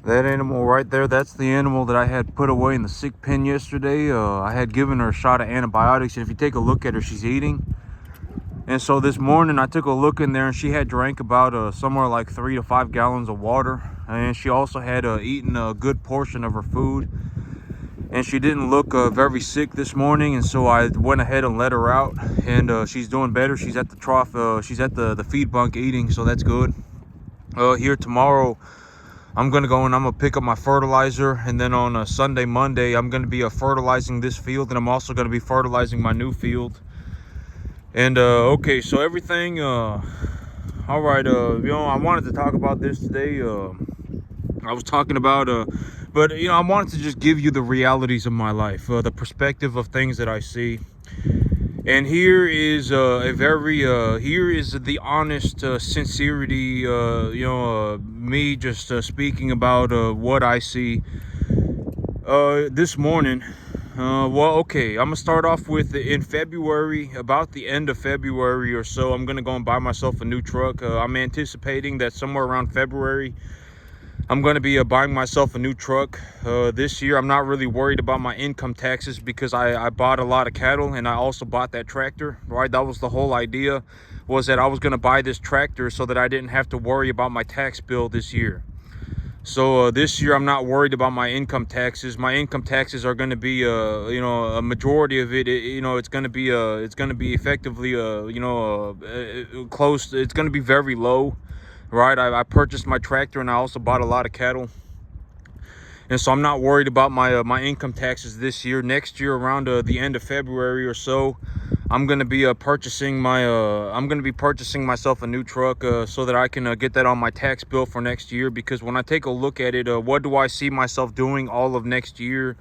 That animal right there, that's the animal that I had put away in the sick pen yesterday. I had given her a shot of antibiotics, and if you take a look at her, she's eating. And so this morning I took a look in there, and she had drank about somewhere like 3 to 5 gallons of water. And she also had eaten a good portion of her food. And she didn't look very sick this morning, and so I went ahead and let her out. And she's doing better. She's at the trough. She's at the feed bunk eating, so that's good. Here tomorrow, I'm gonna go and I'm gonna pick up my fertilizer, and then on Sunday, Monday, I'm gonna be fertilizing this field, and I'm also gonna be fertilizing my new field. And okay, so everything. All right. I wanted to talk about this today. I was talking about but I wanted to just give you the realities of my life, the perspective of things that I see. And here is here is the honest sincerity, me just speaking about what I see this morning. Well, okay, I'm gonna start off with in February, about the end of February or so, I'm gonna go and buy myself a new truck. I'm anticipating that somewhere around February, I'm going to be buying myself a new truck this year. I'm not really worried about my income taxes because I bought a lot of cattle, and I also bought that tractor, right? That was the whole idea, was that I was going to buy this tractor so that I didn't have to worry about my tax bill this year. So this year I'm not worried about my income taxes. My income taxes are going to be a majority of it, it's going to be effectively close. It's going to be very low. Right, I purchased my tractor, and I also bought a lot of cattle, and so I'm not worried about my income taxes this year. Next year, around the end of February or so, I'm gonna be purchasing myself a new truck so that I can get that on my tax bill for next year. Because when I take a look at it, what do I see myself doing all of next year?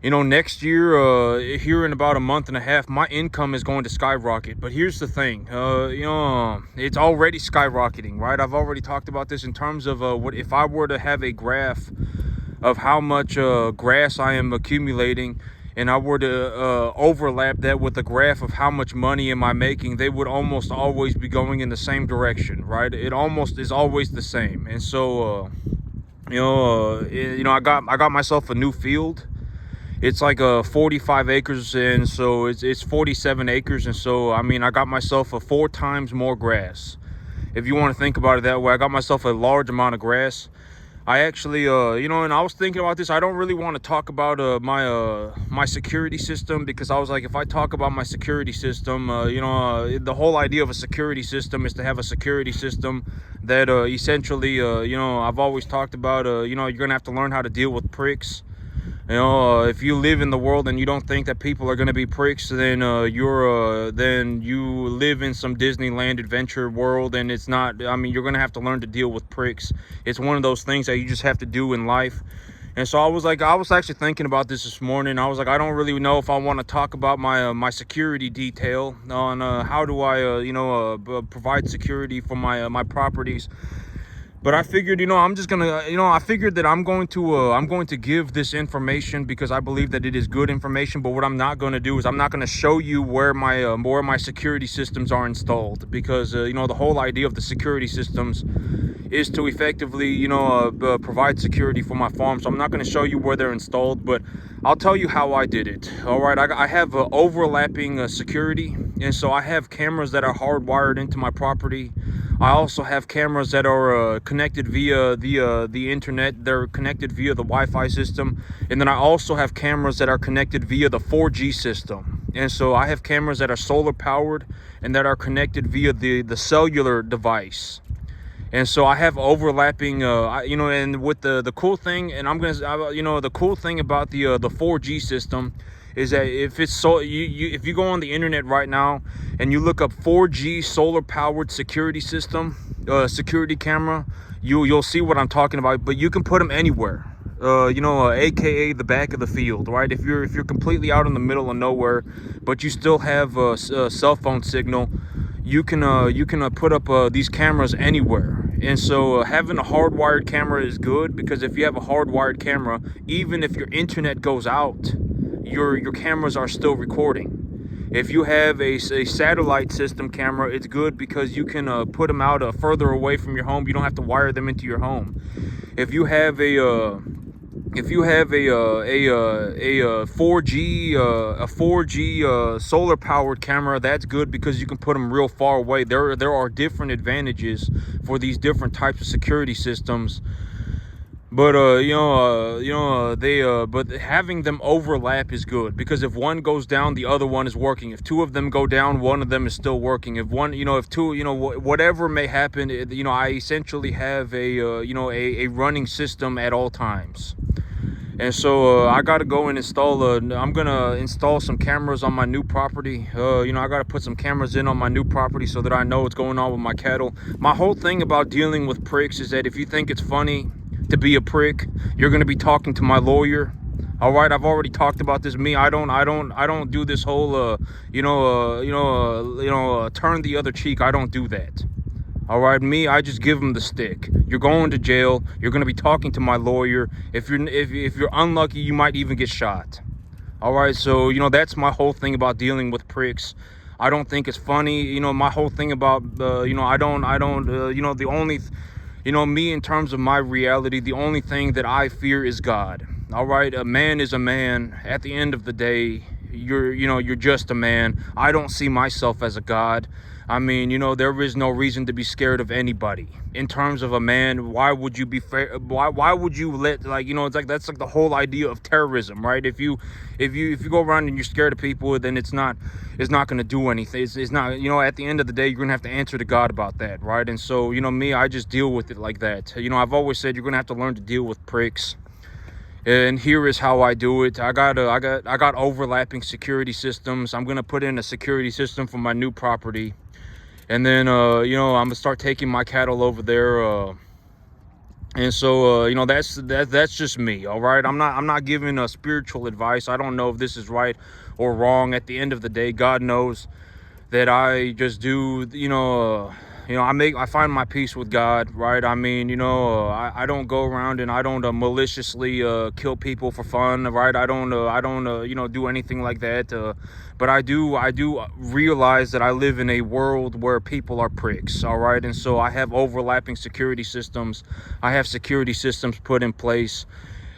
Next year, here in about a month and a half, my income is going to skyrocket. But here's the thing, it's already skyrocketing, right? I've already talked about this in terms of what if I were to have a graph of how much grass I am accumulating, and I were to overlap that with a graph of how much money am I making, they would almost always be going in the same direction, right? It almost is always the same. And so, I got myself a new field. It's like 45 acres, and so it's 47 acres, and so I got myself 4 times more grass. If you want to think about it that way, I got myself a large amount of grass. I actually, and I was thinking about this. I don't really want to talk about my security system, because I was like, if I talk about my security system, the whole idea of a security system is to have a security system that essentially, I've always talked about, you're gonna have to learn how to deal with pricks. If you live in the world and you don't think that people are going to be pricks, then then you live in some Disneyland adventure world, and it's not. You're going to have to learn to deal with pricks. It's one of those things that you just have to do in life. And so I was actually thinking about this morning. I was like, I don't really know if I want to talk about my security detail on how do I provide security for my properties. But I figured, I'm just gonna, I figured that I'm going to give this information because I believe that it is good information. But what I'm not going to do is I'm not going to show you where my security systems are installed, because the whole idea of the security systems is to effectively provide security for my farm. So I'm not going to show you where they're installed, but I'll tell you how I did it. All right, I have overlapping security, and so I have cameras that are hardwired into my property. I also have cameras that are connected via the internet. They're connected via the Wi-Fi system. And then I also have cameras that are connected via the 4G system. And so I have cameras that are solar powered and that are connected via the cellular device. And so I have overlapping, and with the cool thing, and the cool thing about the 4G system is that if you go on the internet right now and you look up 4G solar powered security system, security camera, you'll see what I'm talking about. But you can put them anywhere, AKA the back of the field, right? If you're completely out in the middle of nowhere, but you still have a cell phone signal, you can put up these cameras anywhere. And so having a hardwired camera is good, because if you have a hardwired camera, even if your internet goes out, your cameras are still recording. If you have a satellite system camera, it's good because you can put them out further away from your home. You don't have to wire them into your home. If you have a 4G solar powered camera, that's good because you can put them real far away. There are different advantages for these different types of security systems, but but having them overlap is good, because if one goes down, the other one is working. If two of them go down, one of them is still working. If one, if two, whatever may happen, I essentially have a running system at all times. And so I gotta go and I'm gonna install some cameras on my new property. I gotta put some cameras in on my new property so that I know what's going on with my cattle. My whole thing about dealing with pricks is that if you think it's funny to be a prick, you're gonna be talking to my lawyer. All right, I've already talked about this. I don't do this whole turn the other cheek. I don't do that. All right, I just give them the stick. You're going to jail. You're going to be talking to my lawyer. If you're unlucky, you might even get shot. All right, so that's my whole thing about dealing with pricks. I don't think it's funny. My whole thing about the only me, in terms of my reality, the only thing that I fear is God. All right, a man is a man. At the end of the day, you're just a man. I don't see myself as a god. I mean, there is no reason to be scared of anybody. In terms of a man, why would you be fair? Why would you let, it's like, that's like the whole idea of terrorism, right? If you go around and you're scared of people, then it's not going to do anything. It's not, at the end of the day, you're going to have to answer to God about that, right? And so, I just deal with it like that. I've always said you're going to have to learn to deal with pricks. And here is how I do it. I got overlapping security systems. I'm going to put in a security system for my new property. And then, I'm gonna start taking my cattle over there, and so, that's just me. All right, I'm not giving spiritual advice. I don't know if this is right or wrong. At the end of the day, God knows that I just do. I find my peace with God, right? I mean, I don't go around and I don't maliciously kill people for fun, right? I don't do anything like that. But I do realize that I live in a world where people are pricks, all right? And so I have overlapping security systems. I have security systems put in place.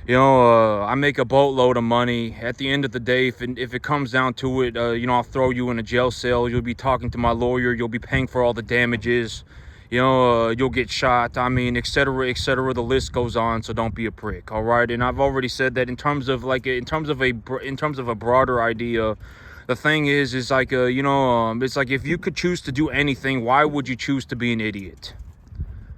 I make a boatload of money. At the end of the day, if it comes down to it, I'll throw you in a jail cell. You'll be talking to my lawyer. You'll be paying for all the damages. You'll get shot. I mean, et cetera, et cetera. The list goes on. So don't be a prick, all right? And I've already said that in terms of a broader idea. The thing is like, it's like, if you could choose to do anything, why would you choose to be an idiot?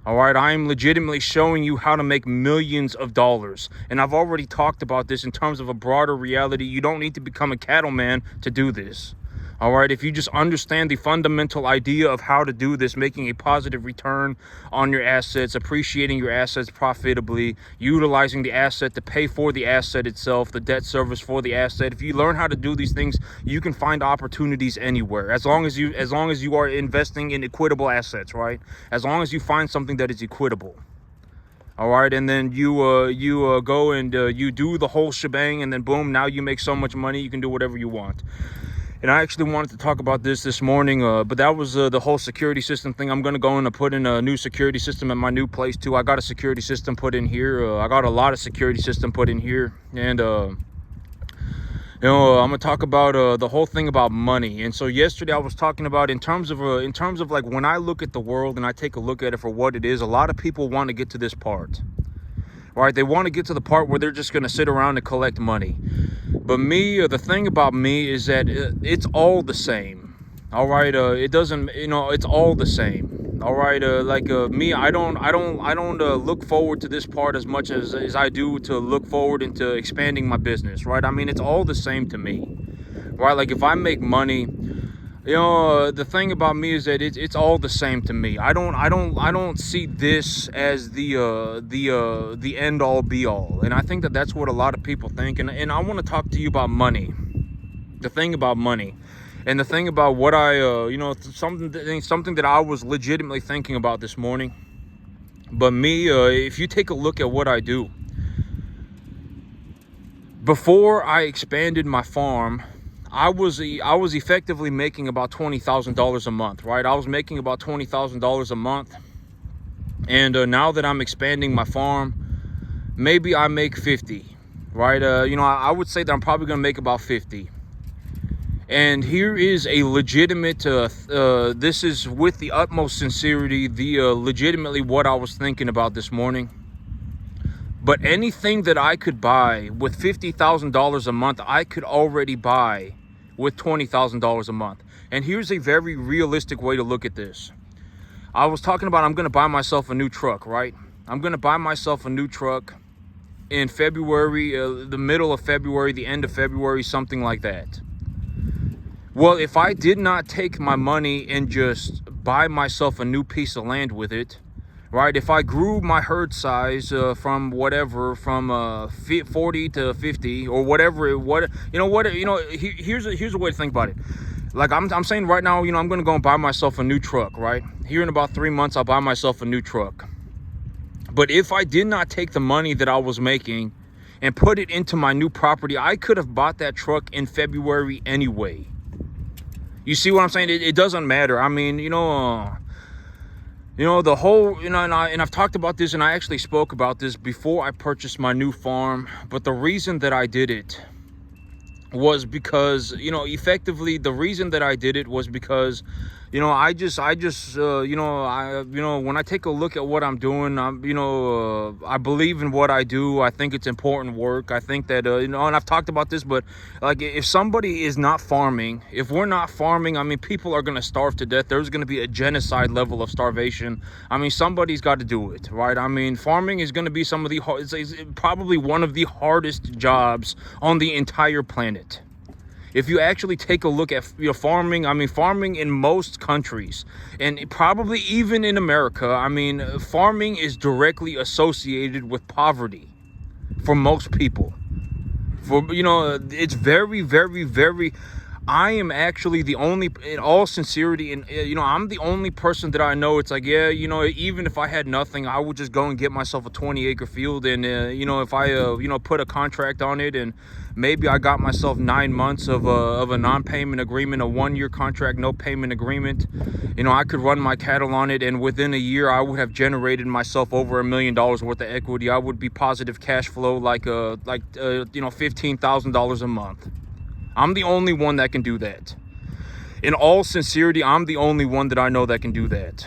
All right, I'm legitimately showing you how to make millions of dollars. And I've already talked about this in terms of a broader reality. You don't need to become a cattleman to do this. All right, if you just understand the fundamental idea of how to do this, making a positive return on your assets, appreciating your assets profitably, utilizing the asset to pay for the asset itself, the debt service for the asset. If you learn how to do these things, you can find opportunities anywhere, as long as you are investing in equitable assets, right? As long as you find something that is equitable. All right, and then you go and you do the whole shebang, and then boom, now you make so much money you can do whatever you want. And I actually wanted to talk about this morning, but that was the whole security system thing. I'm going to go in and put in a new security system at my new place, too. I got a security system put in here. I got a lot of security system put in here. And, I'm going to talk about the whole thing about money. And so yesterday I was talking about in terms of like, when I look at the world and I take a look at it for what it is, a lot of people want to get to this part. Right? They want to get to the part where they're just going to sit around and collect money. But me, the thing about me is that it's all the same. All right, it doesn't, it's all the same. All right, me, I don't look forward to this part as much as I do to look forward into expanding my business. Right? I mean, it's all the same to me. Right? Like, if I make money, the thing about me is that it's all the same to me. I don't see this as the end all be all. And I think that that's what a lot of people think. And I want to talk to you about money. The thing about money, and the thing about what I something that I was legitimately thinking about this morning. But me, if you take a look at what I do, before I expanded my farm, I was effectively making about $20,000 a month, right? I was making about $20,000 a month. And now that I'm expanding my farm, maybe I make 50, right? I would say that I'm probably gonna make about 50. And here is a legitimate, this is with the utmost sincerity, legitimately what I was thinking about this morning. But anything that I could buy with $50,000 a month, I could already buy with $20,000 a month. And here's a very realistic way to look at this. I was talking about I'm going to buy myself a new truck, right? I'm going to buy myself a new truck in February, the middle of February, the end of February, something like that. Well, if I did not take my money and just buy myself a new piece of land with it, right? If I grew my herd size from 40 to 50 or whatever, here's a way to think about it. Like I'm saying right now, I'm going to go and buy myself a new truck, right? Here in about 3 months, I'll buy myself a new truck. But if I did not take the money that I was making and put it into my new property, I could have bought that truck in February anyway. You see what I'm saying? It doesn't matter. I mean, the whole, and I've talked about this, and I actually spoke about this before I purchased my new farm. But the reason that I did it was because, effectively, the reason that I did it was because, when I take a look at what I'm doing, I believe in what I do. I think it's important work. I think that, and I've talked about this, but like if somebody is not farming, if we're not farming, I mean, people are going to starve to death. There's going to be a genocide level of starvation. I mean, somebody's got to do it, right? I mean, farming is going to be it's probably one of the hardest jobs on the entire planet. If you actually take a look at farming, I mean, farming in most countries, and probably even in America, I mean, farming is directly associated with poverty for most people. It's very, very, very, I am actually the only, in all sincerity, and I'm the only person that I know. It's like, yeah, even if I had nothing, I would just go and get myself a 20-acre field, and if I put a contract on it, and maybe I got myself 9 months of a non-payment agreement, a 1-year contract, no payment agreement. I could run my cattle on it, and within a year, I would have generated myself over $1 million worth of equity. I would be positive cash flow, like $15,000 a month. I'm the only one that can do that. In all sincerity, I'm the only one that I know that can do that.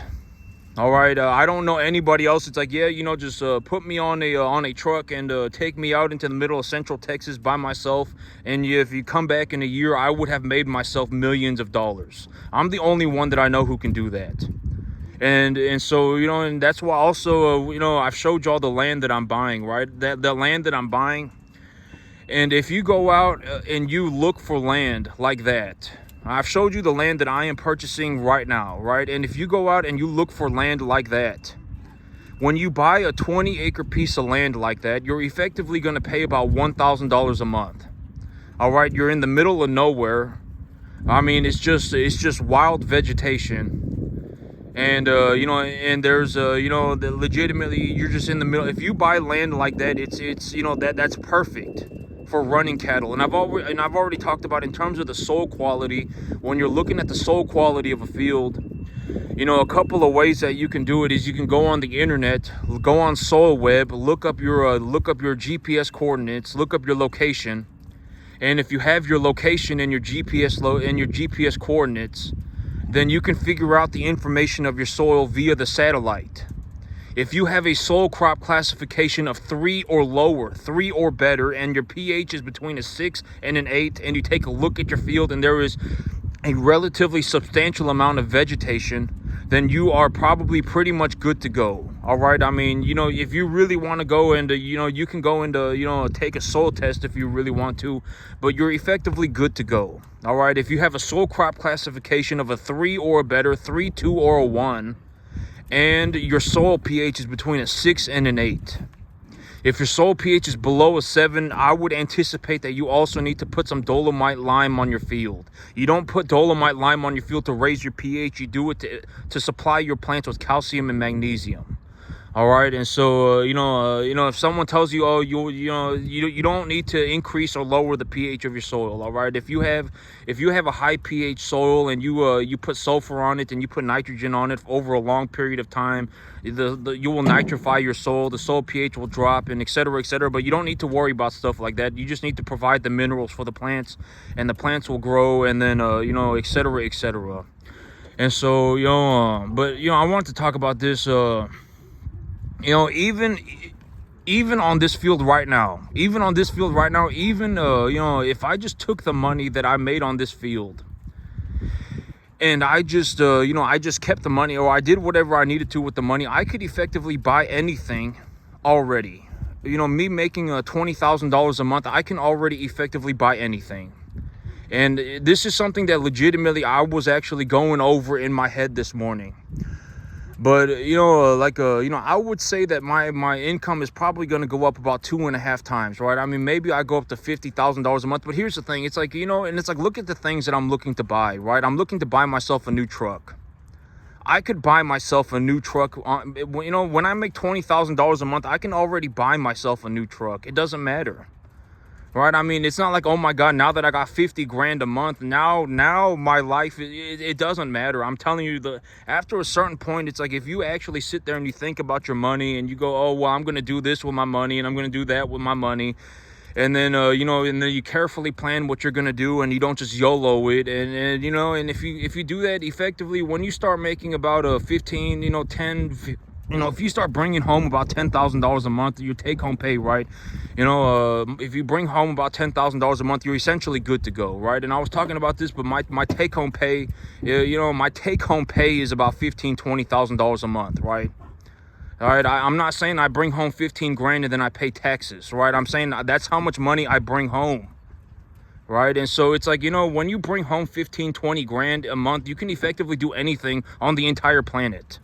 All right, I don't know anybody else. It's like, yeah, just put me on a truck and take me out into the middle of Central Texas by myself. And if you come back in a year, I would have made myself millions of dollars. I'm the only one that I know who can do that. And so, and that's why also, I've showed y'all the land that I'm buying, right? That land that I'm buying. And if you go out and you look for land like that, I've showed you the land that I am purchasing right now, right? And if you go out and you look for land like that, when you buy a 20-acre piece of land like that, you're effectively going to pay about $1,000 a month. All right, you're in the middle of nowhere. I mean, it's just wild vegetation. And and there's legitimately, you're just in the middle. If you buy land like that, that's perfect for running cattle. And I've already talked about, in terms of the soil quality, when you're looking at the soil quality of a field, a couple of ways that you can do it is you can go on the internet, go on SoilWeb, look up your GPS coordinates, look up your location. And if you have your location and your GPS coordinates, then you can figure out the information of your soil via the satellite. If you have a soil crop classification of 3 or lower, 3 or better, and your pH is between a 6 and an 8, and you take a look at your field and there is a relatively substantial amount of vegetation, then you are probably pretty much good to go. All right. I mean, if you really want to go into, you can go into, take a soil test if you really want to, but you're effectively good to go. All right. If you have a soil crop classification of a 3 or better, 3, 2, or a 1, and your soil pH is between a 6 and an 8. If your soil pH is below a 7, I would anticipate that you also need to put some dolomite lime on your field. You don't put dolomite lime on your field to raise your pH. You do it to supply your plants with calcium and magnesium. All right, and so if someone tells you, oh, you don't need to increase or lower the pH of your soil. All right, if you have a high pH soil and you put sulfur on it and you put nitrogen on it over a long period of time, you will nitrify your soil. The soil pH will drop, and et cetera, et cetera. But you don't need to worry about stuff like that. You just need to provide the minerals for the plants, and the plants will grow, and then et cetera, et cetera. And so I wanted to talk about this. Even on this field right now, even if I just took the money that I made on this field and I just I just kept the money, or I did whatever I needed to with the money, I could effectively buy anything already. Me making $20,000 a month, I can already effectively buy anything. And this is something that legitimately I was actually going over in my head this morning. But I would say that my income is probably going to go up about 2.5 times, right? I mean, maybe I go up to $50,000 a month. But here's the thing: it's like, and it's like, look at the things that I'm looking to buy, right? I'm looking to buy myself a new truck. I could buy myself a new truck. When I make $20,000 a month, I can already buy myself a new truck. It doesn't matter. Right? I mean, it's not like, oh my God, now that I got 50 grand a month, now my life, it doesn't matter. I'm telling you, after a certain point, it's like, if you actually sit there and you think about your money and you go, oh, well, I'm going to do this with my money and I'm going to do that with my money. And then, and then you carefully plan what you're going to do, and you don't just YOLO it. And if you do that effectively, when you start making about a 15, 10, if you start bringing home about $10,000 a month, your take-home pay, right? If you bring home about $10,000 a month, you're essentially good to go, right? And I was talking about this, but my take-home pay, my take-home pay is about $15,000, $20,000 a month, right? All right, I'm not saying I bring home 15 grand and then I pay taxes, right? I'm saying that's how much money I bring home, right? And so it's like, when you bring home 15, 20 grand a month, you can effectively do anything on the entire planet.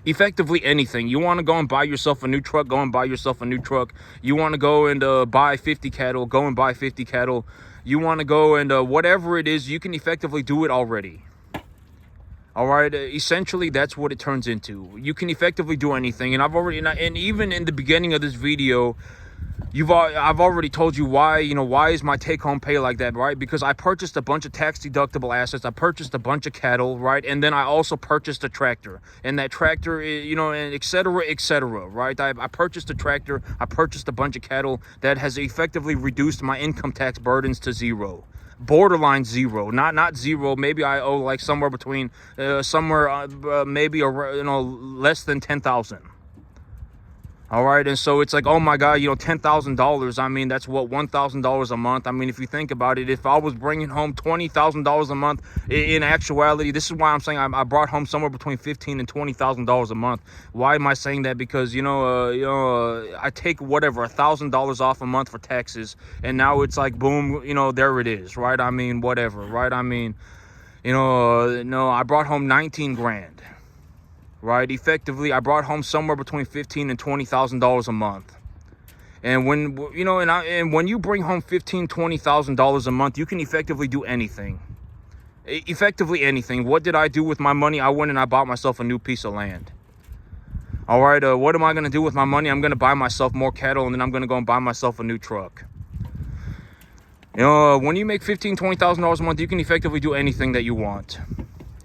Effectively anything. You want to go and buy yourself a new truck, go and buy yourself a new truck. You want to go and buy 50 cattle, go and buy 50 cattle. You want to go and whatever it is, you can effectively do it already. All right, essentially that's what it turns into. You can effectively do anything, and even in the beginning of this video, I've already told you why. Why is my take-home pay like that, right? Because I purchased a bunch of tax-deductible assets. I purchased a bunch of cattle, right? And then I also purchased a tractor, and that tractor, and et cetera, right? I purchased a tractor. I purchased a bunch of cattle. That has effectively reduced my income tax burdens to zero. Borderline zero, not zero. Maybe I owe like somewhere between maybe less than 10,000. All right, and so it's like, oh my God, $10,000. I mean, that's what, $1,000 a month. I mean, if you think about it, if I was bringing home $20,000 a month, in actuality, this is why I'm saying I brought home somewhere between $15,000 and $20,000 a month. Why am I saying that? Because I take whatever $1,000 off a month for taxes, and now it's like, boom, there it is, right? I mean, whatever, right? I mean, no, I brought home 19 grand. Right, effectively, I brought home somewhere between $15,000 and $20,000 a month. And when when you bring home $15,000, $20,000 a month, you can effectively do anything. Effectively anything. What did I do with my money? I went and I bought myself a new piece of land. All right, what am I going to do with my money? I'm going to buy myself more cattle, and then I'm going to go and buy myself a new truck. When you make $15,000, $20,000 a month, you can effectively do anything that you want.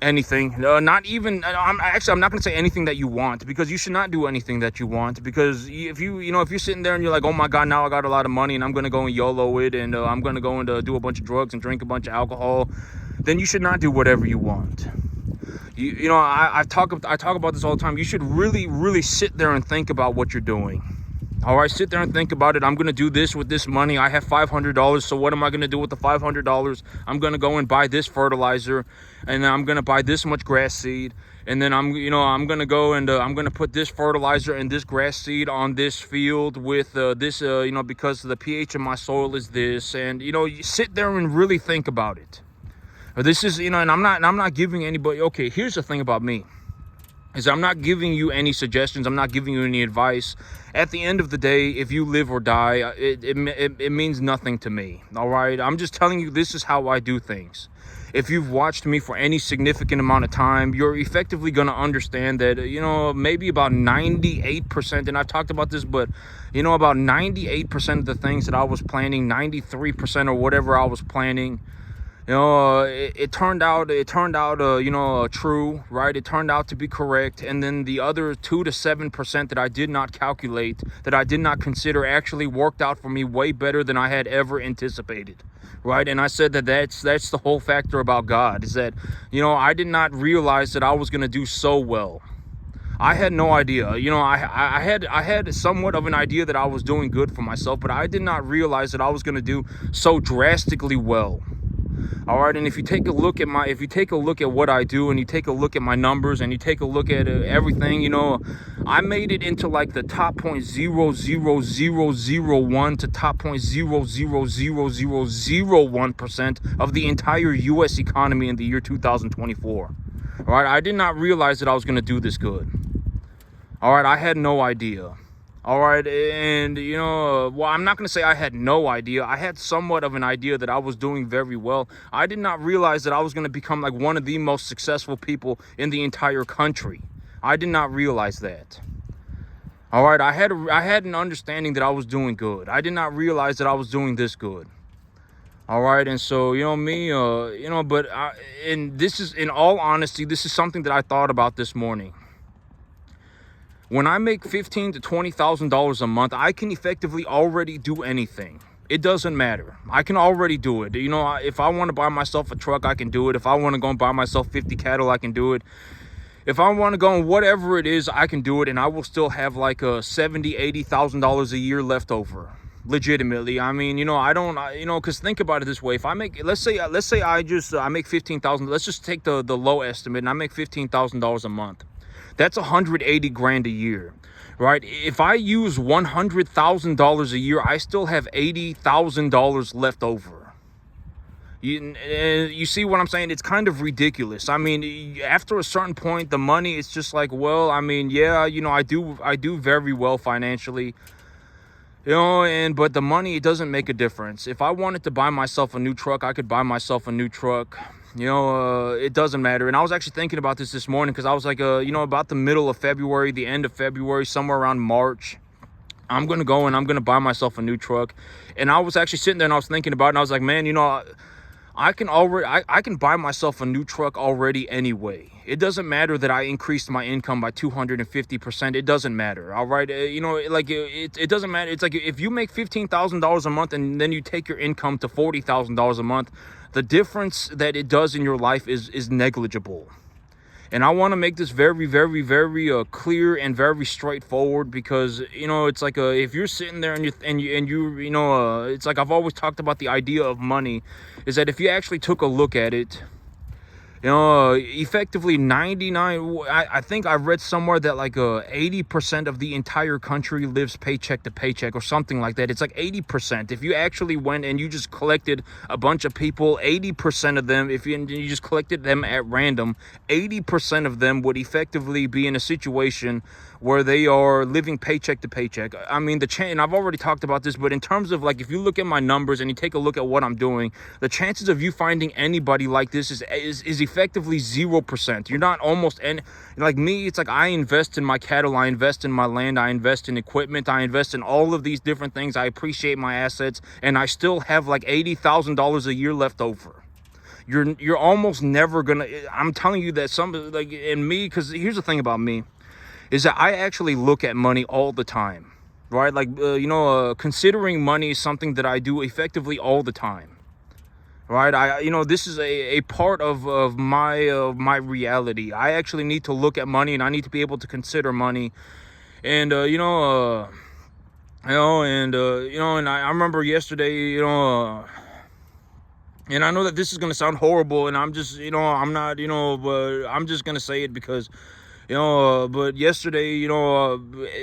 Anything. Not even, I'm not going to say anything that you want, because you should not do anything that you want. Because if you're sitting there and you're like, oh my God, now I got a lot of money and I'm going to go and YOLO it, and I'm going to go and do a bunch of drugs and drink a bunch of alcohol, then you should not do whatever you want. I talk about this all the time. You should really, really sit there and think about what you're doing. All right, sit there and think about it. I'm going to do this with this money. I have $500. So what am I going to do with the $500? I'm going to go and buy this fertilizer, and then I'm going to buy this much grass seed. And then I'm going to go and I'm going to put this fertilizer and this grass seed on this field with this, because the pH of my soil is this. And, you sit there and really think about it. This is, and I'm not giving anybody, okay, here's the thing about me. is I'm not giving you any suggestions. I'm not giving you any advice. At the end of the day, if you live or die, it means nothing to me. All right. I'm just telling you, this is how I do things. If you've watched me for any significant amount of time, you're effectively going to understand that, maybe about 98%, and I've talked about this, but, about 98% of the things that I was planning, 93% or whatever I was planning, it turned out, true, right? It turned out to be correct. And then the other 2 to 7% that I did not calculate, that I did not consider, actually worked out for me way better than I had ever anticipated, right? And I said that's the whole factor about God, is that, I did not realize that I was going to do so well. I had no idea. I had somewhat of an idea that I was doing good for myself, but I did not realize that I was going to do so drastically well. All right, and if you take a look at what I do, and you take a look at my numbers, and you take a look at everything, I made it into like the top 0.00001 to top 0.00001% of the entire U.S. economy in the year 2024. All right, I did not realize that I was going to do this good. All right, I had no idea. All right, and I'm not going to say I had no idea. I had somewhat of an idea that I was doing very well. I did not realize that I was going to become like one of the most successful people in the entire country. I did not realize that. All right, I had an understanding that I was doing good. I did not realize that I was doing this good. All right, and so and this is, in all honesty, this is something that I thought about this morning. When I make $15,000 to $20,000 a month, I can effectively already do anything. It doesn't matter. I can already do it. If I want to buy myself a truck, I can do it. If I want to go and buy myself 50 cattle, I can do it. If I want to go and whatever it is, I can do it, and I will still have like a $70,000, $80,000 a year left over. Legitimately. I mean, I don't, because think about it this way. If I make, let's say I make 15,000. Let's just take the low estimate, and I make $15,000 a month. That's 180 grand a year, right? If I use $100,000 a year, I still have $80,000 left over. You see what I'm saying? It's kind of ridiculous. I mean, after a certain point, the money is just like, well, I mean, yeah, I do very well financially. But the money, it doesn't make a difference. If I wanted to buy myself a new truck, I could buy myself a new truck. It doesn't matter. And I was actually thinking about this morning, because I was like, about the middle of February, the end of February, somewhere around March, I'm going to go and I'm going to buy myself a new truck. And I was actually sitting there and I was thinking about it, and I was like, man, I can buy myself a new truck already anyway. It doesn't matter that I increased my income by 250%. It doesn't matter. All right. It doesn't matter. It's like if you make $15,000 a month and then you take your income to $40,000 a month, the difference that it does in your life is negligible. And I want to make this very, very, very clear and very straightforward, because it's like if you're sitting there and you it's like I've always talked about the idea of money, is that if you actually took a look at it, effectively 99, I think I read somewhere that like 80% of the entire country lives paycheck to paycheck or something like that. It's like 80%. If you actually went and you just collected a bunch of people, 80% of them, if you just collected them at random, 80% of them would effectively be in a situation where they are living paycheck to paycheck. I mean, and I've already talked about this, but in terms of like, if you look at my numbers and you take a look at what I'm doing, the chances of you finding anybody like this is effectively 0%. You're not almost any, like me. It's like I invest in my cattle, I invest in my land, I invest in equipment, I invest in all of these different things. I appreciate my assets, and I still have like $80,000 a year left over. You're almost never gonna, I'm telling you that some, like, in me, because here's the thing about me, is that I actually look at money all the time, right? Like, considering money is something that I do effectively all the time, right? This is a part of my reality. I actually need to look at money, and I need to be able to consider money. And, and I remember yesterday, and I know that this is going to sound horrible, and I'm just, I'm not, but I'm just going to say it because, But yesterday,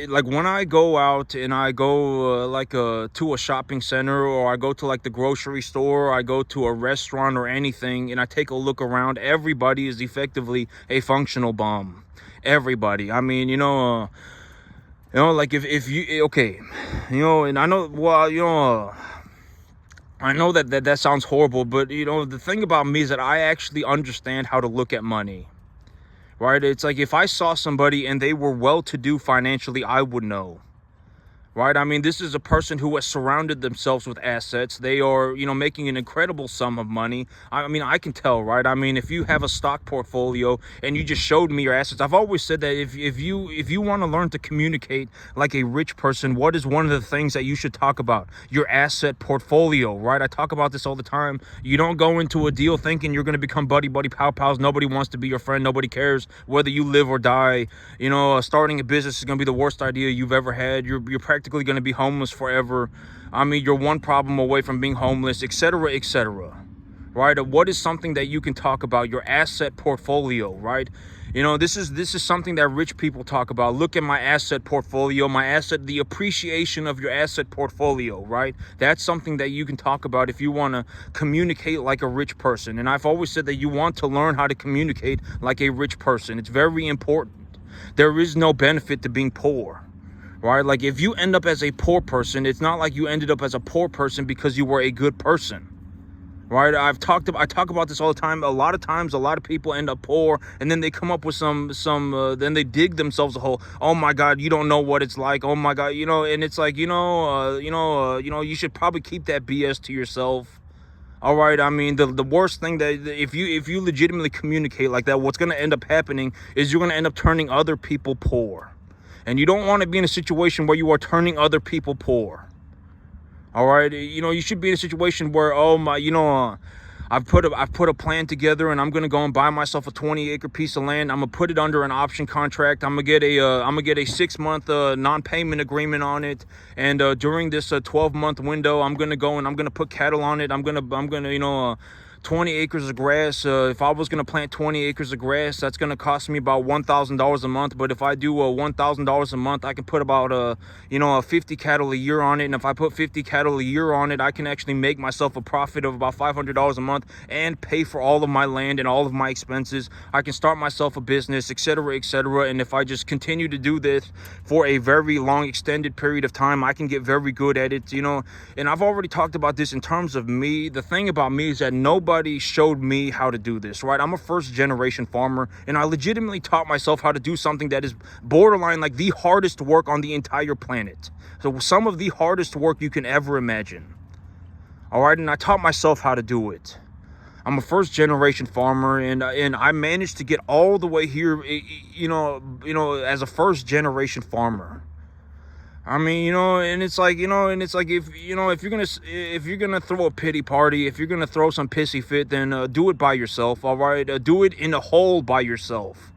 like when I go out and I go to a shopping center, or I go to like the grocery store, or I go to a restaurant or anything, and I take a look around, everybody is effectively a functional bomb. Everybody. I mean, like if you, okay, and I know, well, I know that sounds horrible, but the thing about me is that I actually understand how to look at money. Right? It's like if I saw somebody and they were well-to-do financially, I would know. Right? I mean, this is a person who has surrounded themselves with assets. They are, making an incredible sum of money. I mean, I can tell, right? I mean, if you have a stock portfolio and you just showed me your assets, I've always said that if you want to learn to communicate like a rich person, what is one of the things that you should talk about? Your asset portfolio, right? I talk about this all the time. You don't go into a deal thinking you're going to become buddy pals. Nobody wants to be your friend. Nobody cares whether you live or die. Starting a business is going to be the worst idea you've ever had. You're practically going to be homeless forever. I mean, you're one problem away from being homeless, etc., etc. Right? What is something that you can talk about? Your asset portfolio, right? This is something that rich people talk about. Look at my asset portfolio, the appreciation of your asset portfolio, right? That's something that you can talk about if you want to communicate like a rich person. And I've always said that you want to learn how to communicate like a rich person. It's very important. There is no benefit to being poor. Right? Like if you end up as a poor person, it's not like you ended up as a poor person because you were a good person. Right? I talk about this all the time. A lot of times, a lot of people end up poor, and then they come up with then they dig themselves a hole. Oh my God, you don't know what it's like. Oh my God, and it's like, you should probably keep that BS to yourself. All right. I mean, the worst thing that if you legitimately communicate like that, what's going to end up happening is you're going to end up turning other people poor. And you don't want to be in a situation where you are turning other people poor. All right, you should be in a situation where, I've put a plan together, and I'm gonna go and buy myself a 20-acre piece of land. I'm gonna put it under an option contract. I'm gonna get a 6-month non-payment agreement on it, and during this 12-month window, I'm gonna go and I'm gonna put cattle on it. I'm gonna 20 acres of grass. If I was going to plant 20 acres of grass, that's going to cost me about $1,000 a month. But if I do $1,000 a month, I can put about 50 cattle a year on it. And if I put 50 cattle a year on it, I can actually make myself a profit of about $500 a month and pay for all of my land and all of my expenses. I can start myself a business, etc., etc. And if I just continue to do this for a very long, extended period of time, I can get very good at it. And I've already talked about this in terms of me. The thing about me is that nobody showed me how to do this, right? I'm a first generation farmer, and I legitimately taught myself how to do something that is borderline like the hardest work on the entire planet. So some of the hardest work you can ever imagine. All right, and I taught myself how to do it. I'm a first generation farmer, and I managed to get all the way here, as a first generation farmer. I mean, and it's like, if you're gonna throw a pity party, if you're gonna throw some pissy fit, then do it by yourself. All right, do it in a hole by yourself.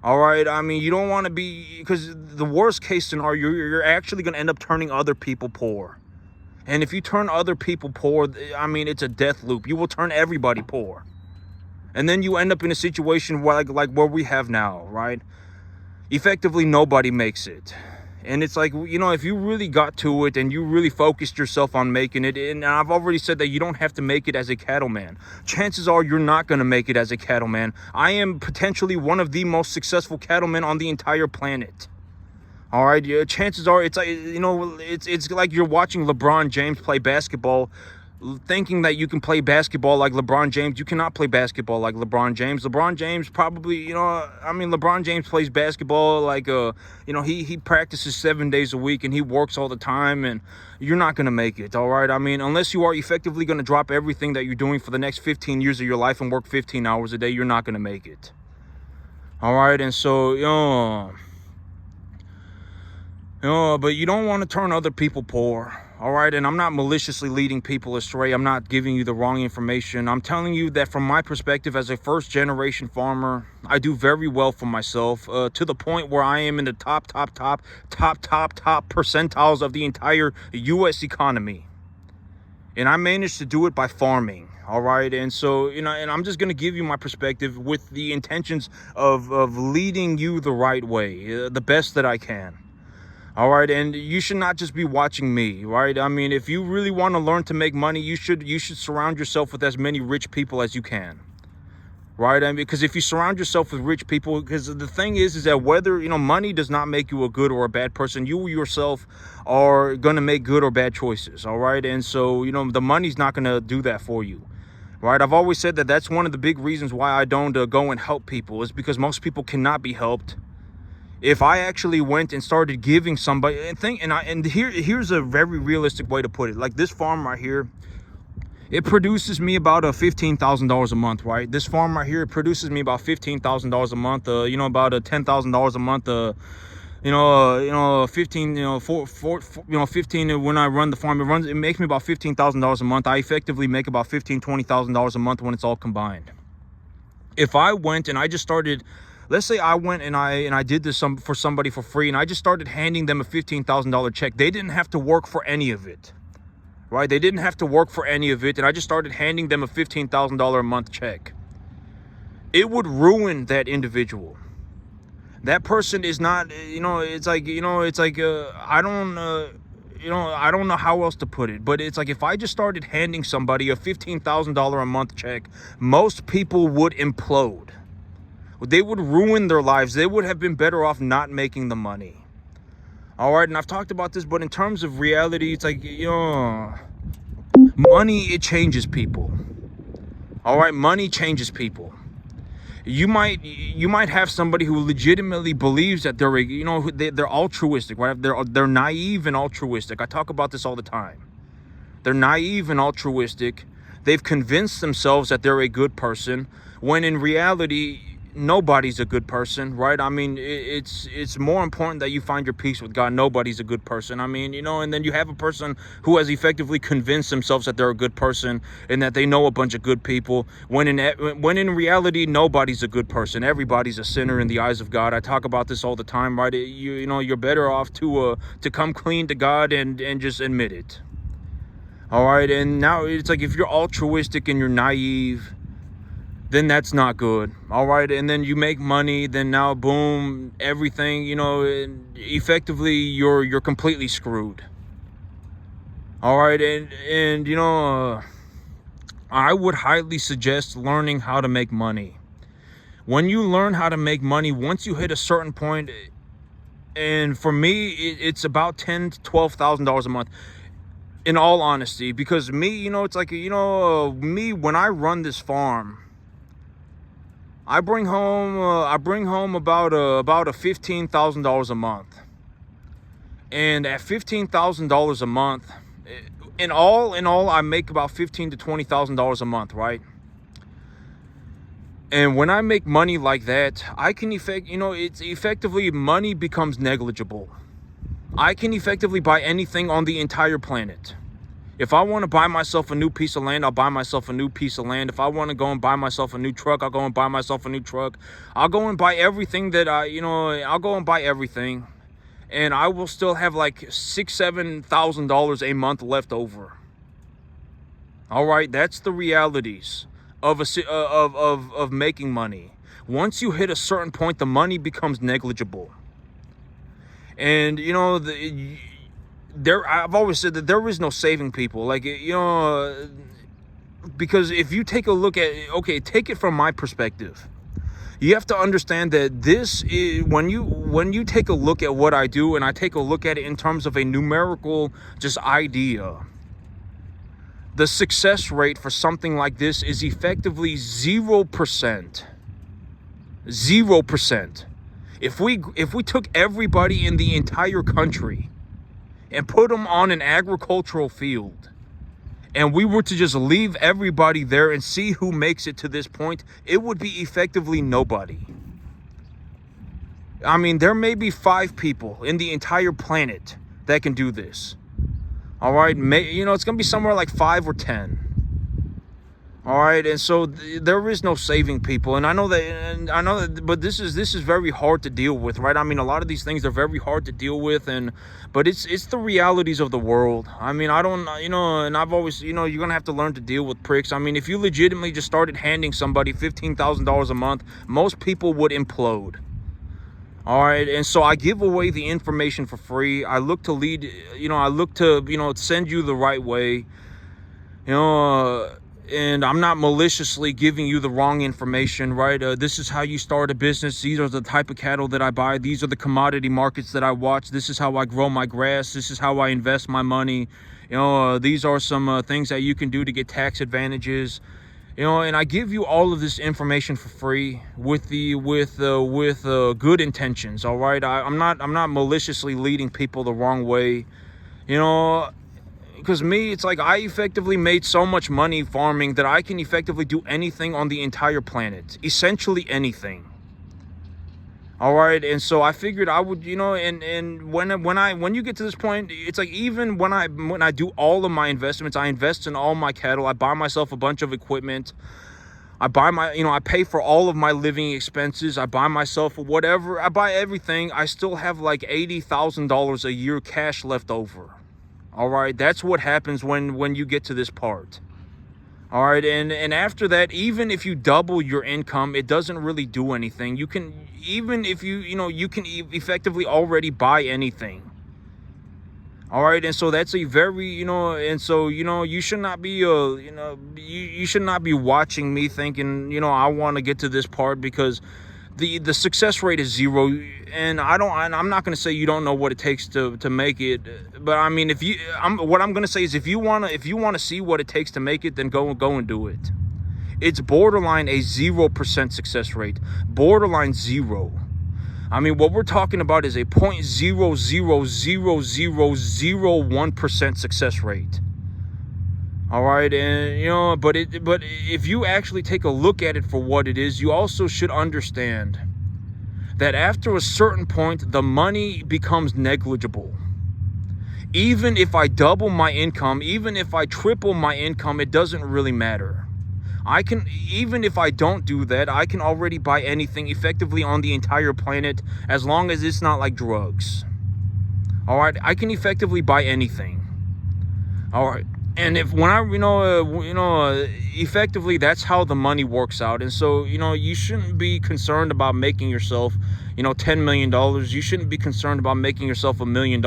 All right, I mean, you don't want to be, because the worst case scenario, you're actually gonna end up turning other people poor. And if you turn other people poor, I mean, it's a death loop. You will turn everybody poor, and then you end up in a situation where like where we have now, right? Effectively, nobody makes it. And it's like, if you really got to it and you really focused yourself on making it, and I've already said that you don't have to make it as a cattleman. Chances are you're not going to make it as a cattleman. I am potentially one of the most successful cattlemen on the entire planet. All right, yeah, chances are it's like, it's like you're watching LeBron James play basketball, thinking that you can play basketball like LeBron James. You cannot play basketball like LeBron James. LeBron James probably, LeBron James plays basketball like, he practices 7 days a week and he works all the time, and you're not going to make it, all right? I mean, unless you are effectively going to drop everything that you're doing for the next 15 years of your life and work 15 hours a day, you're not going to make it. All right, and so, but you don't want to turn other people poor. All right, and I'm not maliciously leading people astray. I'm not giving you the wrong information. I'm telling you that from my perspective as a first generation farmer, I do very well for myself, to the point where I am in the top percentiles of the entire U.S. economy. And I managed to do it by farming. All right. And so, and I'm just going to give you my perspective with the intentions of leading you the right way, the best that I can. All right. And you should not just be watching me. Right. I mean, if you really want to learn to make money, you should surround yourself with as many rich people as you can. Right. I mean, because if you surround yourself with rich people, because the thing is that whether, money does not make you a good or a bad person, you yourself are going to make good or bad choices. All right. And so, the money's not going to do that for you. Right. I've always said that that's one of the big reasons why I don't go and help people, is because most people cannot be helped. If I actually went and started giving somebody here's a very realistic way to put it. Like this farm right here, it produces me about $15,000 a month, right? This farm right here, it produces me about $15,000 a month, about $10,000 a month, 15 when I run the farm, it makes me about $15,000 a month. I effectively make about $20,000 a month when it's all combined. If I went and I just started, let's say I went and I did this for somebody for free, and I just started handing them a $15,000 check. They didn't have to work for any of it. Right? They didn't have to work for any of it. And I just started handing them a $15,000 a month check. It would ruin that individual. That person is not, I don't, I don't know how else to put it, but it's like if I just started handing somebody a $15,000 a month check, most people would implode. They would ruin their lives. They would have been better off not making the money. All right, and I've talked about this, but in terms of reality, it's like, money, it changes people. All right, money changes people. You might have somebody who legitimately believes that they're altruistic, right? They're naive and altruistic. I talk about this all the time. They're naive and altruistic. They've convinced themselves that they're a good person, when in reality, nobody's a good person, right? I mean, it's more important that you find your peace with God. Nobody's a good person. I mean, and then you have a person who has effectively convinced themselves that they're a good person and that they know a bunch of good people, when in reality, nobody's a good person. Everybody's a sinner in the eyes of God. I talk about this all the time, right? You're better off to come clean to God and just admit it. All right, and now it's like if you're altruistic and you're naive, then that's not good. All right. And then you make money, then now boom, everything, effectively you're completely screwed. All right. And I would highly suggest learning how to make money. When you learn how to make money, once you hit a certain point, and for me, it's about $10,000 to $12,000 a month. In all honesty, because me, it's like, me, when I run this farm, I bring home about $15,000 a month, and at $15,000 a month, in all, I make about $15,000 to $20,000 a month, right? And when I make money like that, I can it's effectively, money becomes negligible. I can effectively buy anything on the entire planet. If I want to buy myself a new piece of land, I'll buy myself a new piece of land. If I want to go and buy myself a new truck, I'll go and buy myself a new truck. I'll go and buy everything that I'll go and buy everything. And I will still have like $6,000-7,000 a month left over. All right, that's the realities of making money. Once you hit a certain point, the money becomes negligible. And I've always said that there is no saving people. Like, because if you take a look at, take it from my perspective. You have to understand that this is, when you take a look at what I do, and I take a look at it in terms of a numerical just idea, the success rate for something like this is effectively 0%. 0%. If we took everybody in the entire country and put them on an agricultural field, and we were to just leave everybody there and see who makes it to this point, it would be effectively nobody. I mean, there may be 5 people in the entire planet that can do this. All right, it's gonna be somewhere like 5 or 10. All right, and so there is no saving people, and I know that, but this is very hard to deal with, right? I mean, a lot of these things are very hard to deal with, but it's the realities of the world. I mean, I don't, and I've always, you're gonna have to learn to deal with pricks. I mean, if you legitimately just started handing somebody $15,000 a month, most people would implode. All right, and so I give away the information for free. I look to lead, I look to, send you the right way, and I'm not maliciously giving you the wrong information, right? This is how you start a business. These are the type of cattle that I buy. These are the commodity markets that I watch. This is how I grow my grass. This is how I invest my money. These are some things that you can do to get tax advantages. And I give you all of this information for free with good intentions. All right, I'm not maliciously leading people the wrong way. Because me, it's like I effectively made so much money farming that I can effectively do anything on the entire planet, essentially anything. All right, and so I figured I would, and when you get to this point, it's like even when I do all of my investments, I invest in all my cattle, I buy myself a bunch of equipment, I pay for all of my living expenses, I buy myself whatever, I buy everything. I still have like $80,000 a year cash left over. All right, that's what happens when you get to this part. All right, and after that, even if you double your income, it doesn't really do anything. You can, even if you can effectively already buy anything. All right, and so that's a very, and so, you should not be, you should not be watching me thinking, I want to get to this part, because the success rate is zero, and I'm not going to say you don't know what it takes to make it, but I mean, what I'm going to say is if you want to see what it takes to make it, then go and do it. It's borderline a 0% success rate, borderline zero. I mean, what we're talking about is a 0.0000001% success rate. All right, and but if you actually take a look at it for what it is, you also should understand that after a certain point, the money becomes negligible. Even if I double my income, even if I triple my income, it doesn't really matter. Even if I don't do that, I can already buy anything effectively on the entire planet, as long as it's not like drugs. All right, I can effectively buy anything. All right. And effectively, that's how the money works out. And so, you shouldn't be concerned about making yourself, $10 million. You shouldn't be concerned about making yourself $1 million.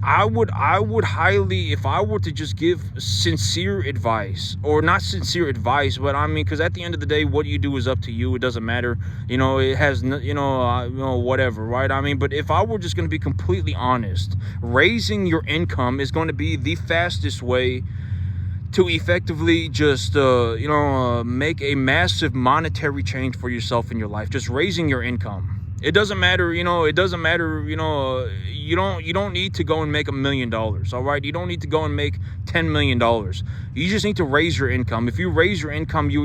I would highly, if I were to just give sincere advice, or not sincere advice, but I mean, because at the end of the day, what you do is up to you. It doesn't matter. It has, whatever, right? I mean, but if I were just going to be completely honest, raising your income is going to be the fastest way to effectively just, make a massive monetary change for yourself in your life. Just raising your income. It doesn't matter, you don't need to go and make $1 million, all right? You don't need to go and make $10 million. You just need to raise your income. If you raise your income, you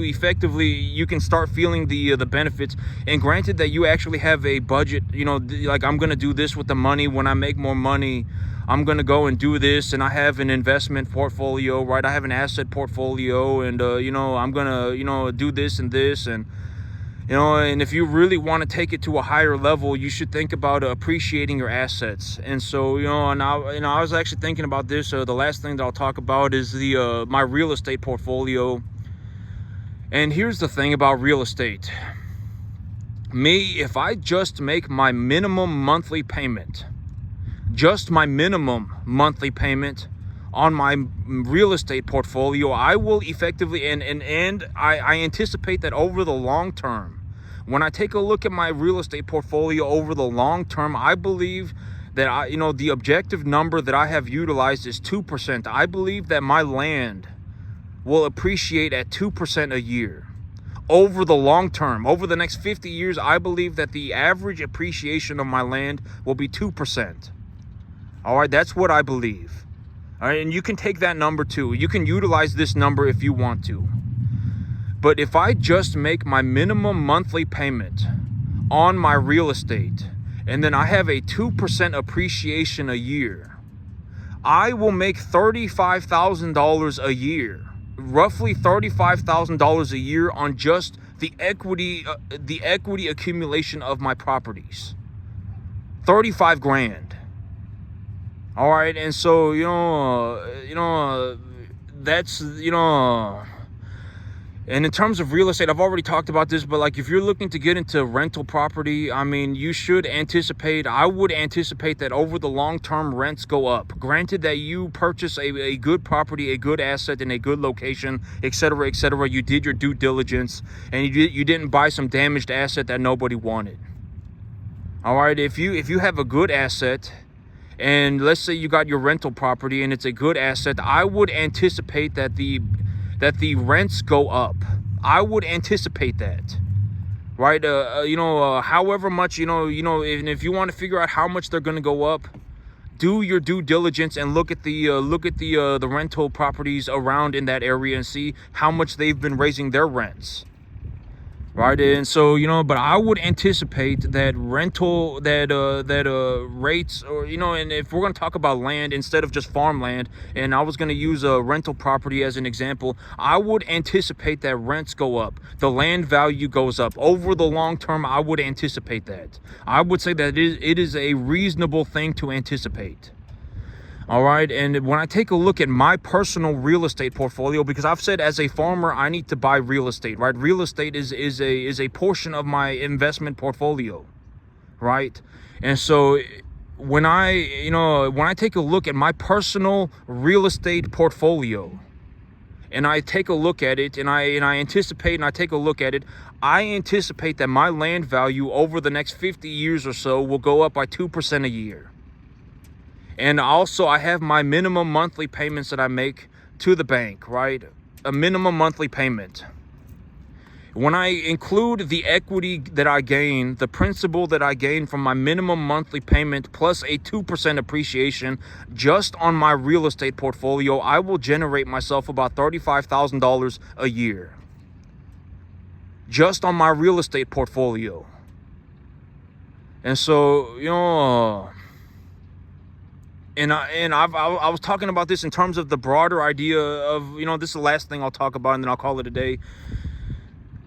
effectively, you can start feeling the benefits. And granted that you actually have a budget, like I'm going to do this with the money. When I make more money, I'm going to go and do this, and I have an investment portfolio, right? I have an asset portfolio, and, I'm going to, do this and this, and if you really want to take it to a higher level, you should think about appreciating your assets. And so, I was actually thinking about this. The last thing that I'll talk about is my real estate portfolio. And here's the thing about real estate. If I just make my minimum monthly payment, on my real estate portfolio, I will effectively, and I anticipate that over the long term, when I take a look at my real estate portfolio over the long term, I believe that the objective number that I have utilized is 2%. I believe that my land will appreciate at 2% a year. Over the long term, over the next 50 years, I believe that the average appreciation of my land will be 2%. All right, that's what I believe. All right, and you can take that number too. You can utilize this number if you want to. But if I just make my minimum monthly payment on my real estate, and then I have a 2% appreciation a year, I will make $35,000 a year roughly $35,000 a year on just the equity accumulation of my properties. 35 grand. All right, and so that's and in terms of real estate, I've already talked about this, but like if you're looking to get into rental property, I mean, you should anticipate, I would anticipate that over the long term rents go up. Granted that you purchase a good property, a good asset in a good location, etc., etc. You did your due diligence and you didn't buy some damaged asset that nobody wanted. All right, if you have a good asset, and let's say you got your rental property and it's a good asset, I would anticipate that the rents go up. I would anticipate that, right? However much, and if you want to figure out how much they're going to go up, do your due diligence and look at the rental properties around in that area and see how much they've been raising their rents. Right, and so but I would anticipate that rates, or and if we're going to talk about land instead of just farmland, and I was going to use a rental property as an example, I would anticipate that rents go up, the land value goes up over the long term. I would anticipate that. I would say that it is a reasonable thing to anticipate. All right, and when I take a look at my personal real estate portfolio, because I've said as a farmer I need to buy real estate, right? Real estate is a portion of my investment portfolio, right? And so when I take a look at my personal real estate portfolio, and I take a look at it, and I anticipate, and I take a look at it, I anticipate that my land value over the next 50 years or so will go up by 2% a year. And also I have my minimum monthly payments that I make to the bank, right? A minimum monthly payment. When I include the equity that I gain, the principal that I gain from my minimum monthly payment plus a 2% appreciation just on my real estate portfolio, I will generate myself about $35,000 a year. Just on my real estate portfolio. And so, And I was talking about this in terms of the broader idea of, this is the last thing I'll talk about and then I'll call it a day.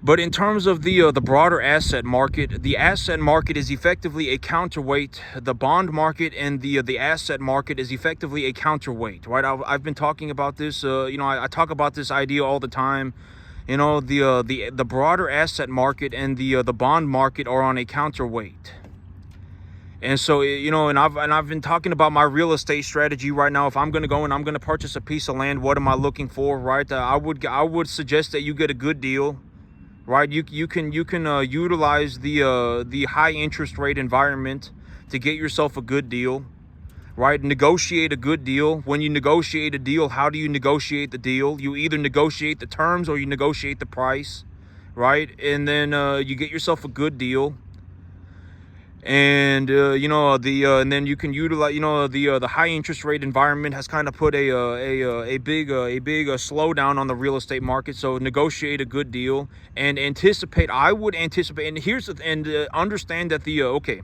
But in terms of the broader asset market, the asset market is effectively a counterweight. The bond market and the asset market is effectively a counterweight, right? I've been talking about this. I talk about this idea all the time. The broader asset market and the bond market are on a counterweight. And so, and I've been talking about my real estate strategy right now. If I'm going to go and I'm going to purchase a piece of land, what am I looking for, right? I would suggest that you get a good deal, right? You can utilize the high interest rate environment to get yourself a good deal, right? Negotiate a good deal. When you negotiate a deal, how do you negotiate the deal? You either negotiate the terms or you negotiate the price, right? And then you get yourself a good deal. And and then you can utilize the high interest rate environment has kind of put a big slowdown on the real estate market. So negotiate a good deal and I would anticipate, and understand that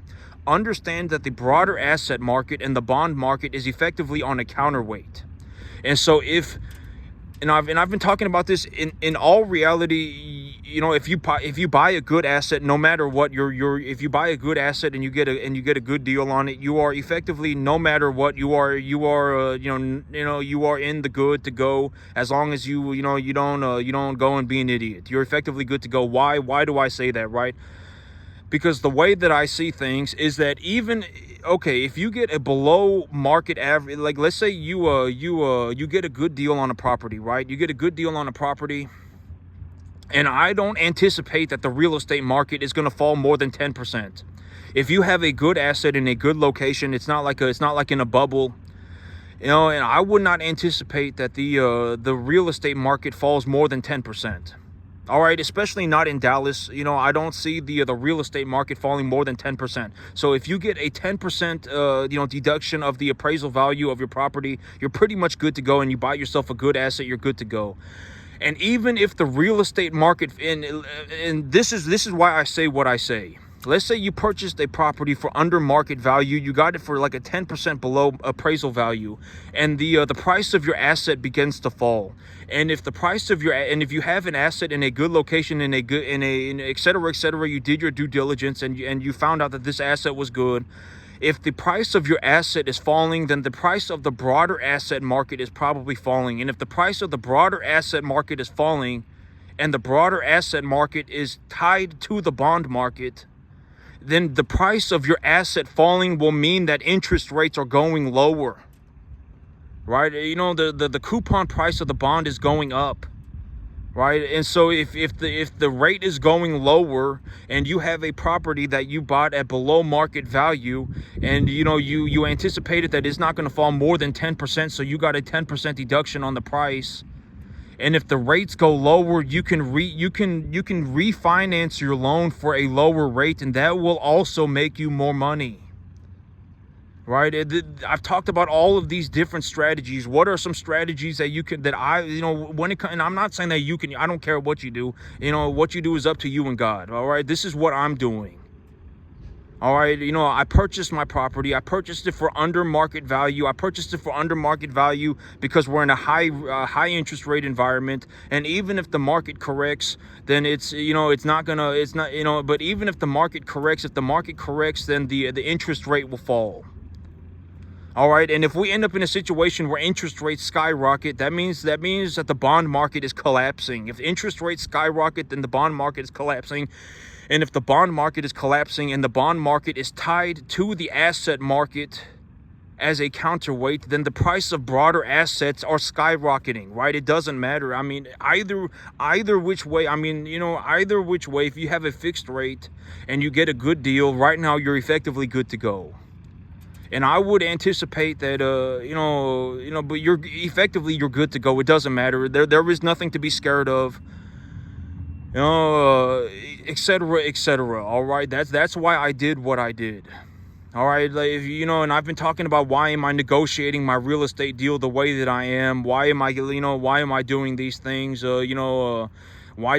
understand that the broader asset market and the bond market is effectively on a counterweight. And so I've been talking about this in all reality. If you buy a good asset, no matter what, if you buy a good asset and you get a good deal on it, you are effectively, no matter what, you are in the good to go, as long as you don't go and be an idiot. You're effectively good to go. Why do I say that, right? Because the way that I see things is that if you get a below market average, like let's say you get a good deal on a property, right? You get a good deal on a property, and I don't anticipate that the real estate market is going to fall more than 10%. If you have a good asset in a good location, it's not like in a bubble, and I would not anticipate that the real estate market falls more than 10%. All right, especially not in Dallas. I don't see the real estate market falling more than 10%. So if you get a 10% deduction of the appraisal value of your property, you're pretty much good to go, and you buy yourself a good asset, you're good to go. And even if the real estate market, and this is why I say what I say. let's say you purchased a property for under market value. You got it for like a 10% below appraisal value, and the price of your asset begins to fall. And if the price of if you have an asset in a good location, in et cetera, you did your due diligence, and you found out that this asset was good. If the price of your asset is falling, then the price of the broader asset market is probably falling. And if the price of the broader asset market is falling, and the broader asset market is tied to the bond market, then the price of your asset falling will mean that interest rates are going lower, right? You know, the coupon price of the bond is going up, right? And so if the rate is going lower, and you have a property that you bought at below market value, and you anticipated that it's not going to fall more than 10%, so you got a 10% deduction on the price. And if the rates go lower, you can refinance your loan for a lower rate, and that will also make you more money, right? I've talked about all of these different strategies. What are some strategies that and I'm not saying that I don't care what you do. What you do is up to you and God. All right, this is what I'm doing. All right, I purchased my property. I purchased it for under market value. I purchased it for under market value because we're in a high interest rate environment. And even if the market corrects, then but even if the market corrects, then the interest rate will fall. All right, and if we end up in a situation where interest rates skyrocket, that means that the bond market is collapsing. If interest rates skyrocket, then the bond market is collapsing. And if the bond market is collapsing, and the bond market is tied to the asset market as a counterweight, then the price of broader assets are skyrocketing, right? It doesn't matter. I mean, either which way. Either which way. If you have a fixed rate and you get a good deal, right now you're effectively good to go. And I would anticipate that, but you're good to go. It doesn't matter. There is nothing to be scared of. Et cetera. All right, that's why I did what I did. All right, and I've been talking about why am I negotiating my real estate deal the way that I am? Why am I doing these things? Why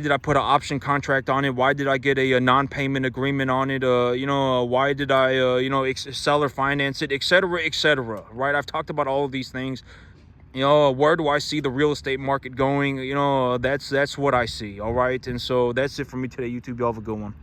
did I put an option contract on it? Why did I get a non-payment agreement on it? Why did I, seller finance it, et cetera, right? I've talked about all of these things. Where do I see the real estate market going? That's what I see. All right, and so that's it for me today, YouTube. Y'all have a good one.